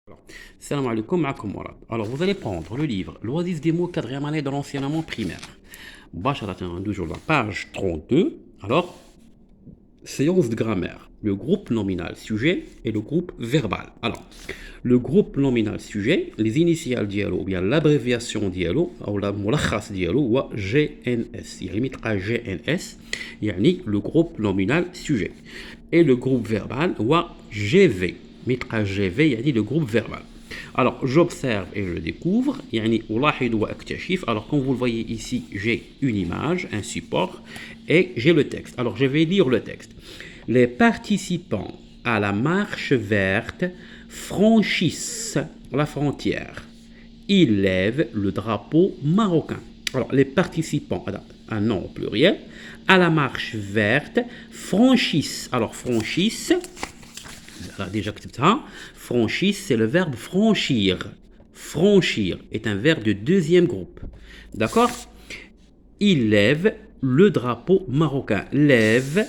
Alors, salam alaikum, معكم مراد. Alors, vous allez prendre le livre L'Oasis des mots, quatrième année de l'enseignement primaire. Bacharatan, toujours la page 32. Alors, séance de grammaire. Le groupe nominal sujet et le groupe verbal. Alors, le groupe nominal sujet, les initiales dialo, ou bien l'abréviation dialo, ou la mulakhas dialo, ou GNS. Il limite à GNS, yani le groupe nominal sujet. Et le groupe verbal, ou GV. متقى GV, يعني le groupe verbal. Alors, j'observe et je découvre, يعني ألاحظ وأكتشف. Alors, comme vous le voyez ici, j'ai une image, un support, et j'ai le texte. Alors, je vais lire le texte. Les participants à la marche verte franchissent la frontière. Ils lèvent le drapeau marocain. Alors, les participants, un nom au pluriel, à la marche verte franchissent. Alors, franchissent. Déjà que c'est ça, franchir, c'est le verbe franchir. Franchir est un verbe de deuxième groupe. D'accord? Il lève le drapeau marocain. Lève,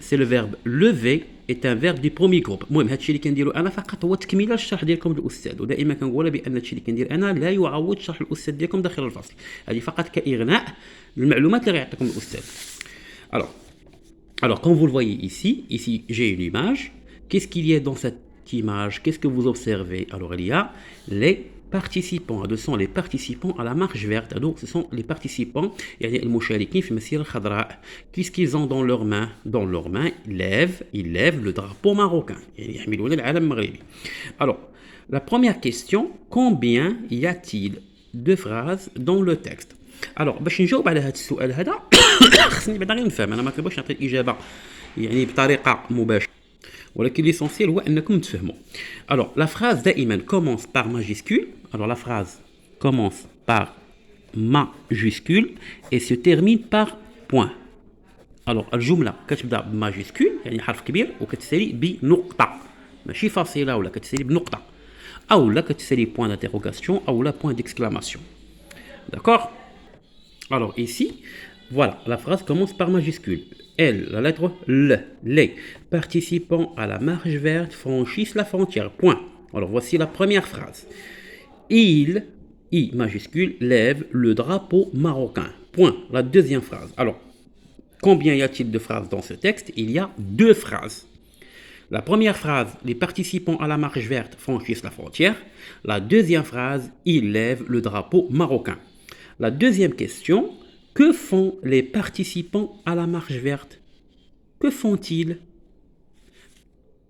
c'est le verbe lever est un verbe du premier groupe. المهم هادشي اللي كنديرو انا فقط هو تكميله للشرح ديالكم الاستاذ ودائما كنقولها بان هادشي اللي كندير انا لا يعوض شرح الاستاذ ديالكم داخل الفصل. هذه فقط كاغناء للمعلومات اللي غيعطيكم الاستاذ. Alors, comme vous le voyez ici j'ai une image. Qu'est-ce qu'il y a dans cette image? Qu'est-ce que vous observez? Alors, il y a les participants. Ce sont les participants à la marche verte. Donc, ce sont les participants. Qu'est-ce qu'ils ont dans leurs mains? Dans leurs mains, ils lèvent le drapeau marocain. Alors, la première question, combien y a-t-il de phrases dans le texte? Alors, باش نجاوب على هذا السؤال هذا خصني بعدا غير نفهم انا ما كنبغيش نعطي الاجابه يعني بطريقه مباشره ولكن l'essentiel هو انكم تفهموا. Alors, la phrase دائما commence par majuscule. Alors, la phrase commence par majuscule et se termine par point. Alors, الجمله كتبدا بماجيسكول يعني حرف كبير وكتسالي بنقطه ماشي فاصله ولا كتسالي بنقطه او لا كتسالي point d'interrogation او لا point d'exclamation. D'accord? Alors ici, voilà, la phrase commence par majuscule. L, la lettre L. Les participants à la marche verte franchissent la frontière. Point. Alors voici la première phrase. Il, I majuscule, lève le drapeau marocain. Point. La deuxième phrase. Alors, combien y a-t-il de phrases dans ce texte? Il y a deux phrases. La première phrase, les participants à la marche verte franchissent la frontière. La deuxième phrase, ils lèvent le drapeau marocain. La deuxième question, que font les participants à la marche verte? Que font-ils?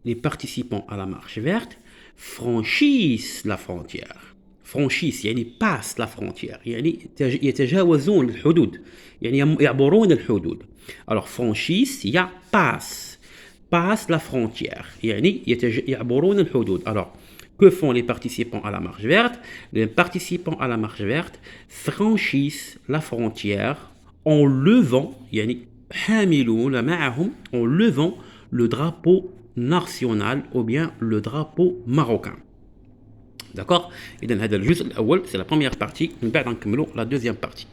Les participants à la marche verte franchissent la frontière. Franchissent يعني passent la frontière يعني يتجاوزون الحدود يعني يعبرون الحدود. Alors franchissent il y a passe la frontière يعني يعبرون الحدود. Alors que font les participants à la marche verte? Les participants à la marche verte franchissent la frontière en levant, en levant le drapeau national ou bien le drapeau marocain. D'accord? Et dans c'est la première partie, nous allons la deuxième partie.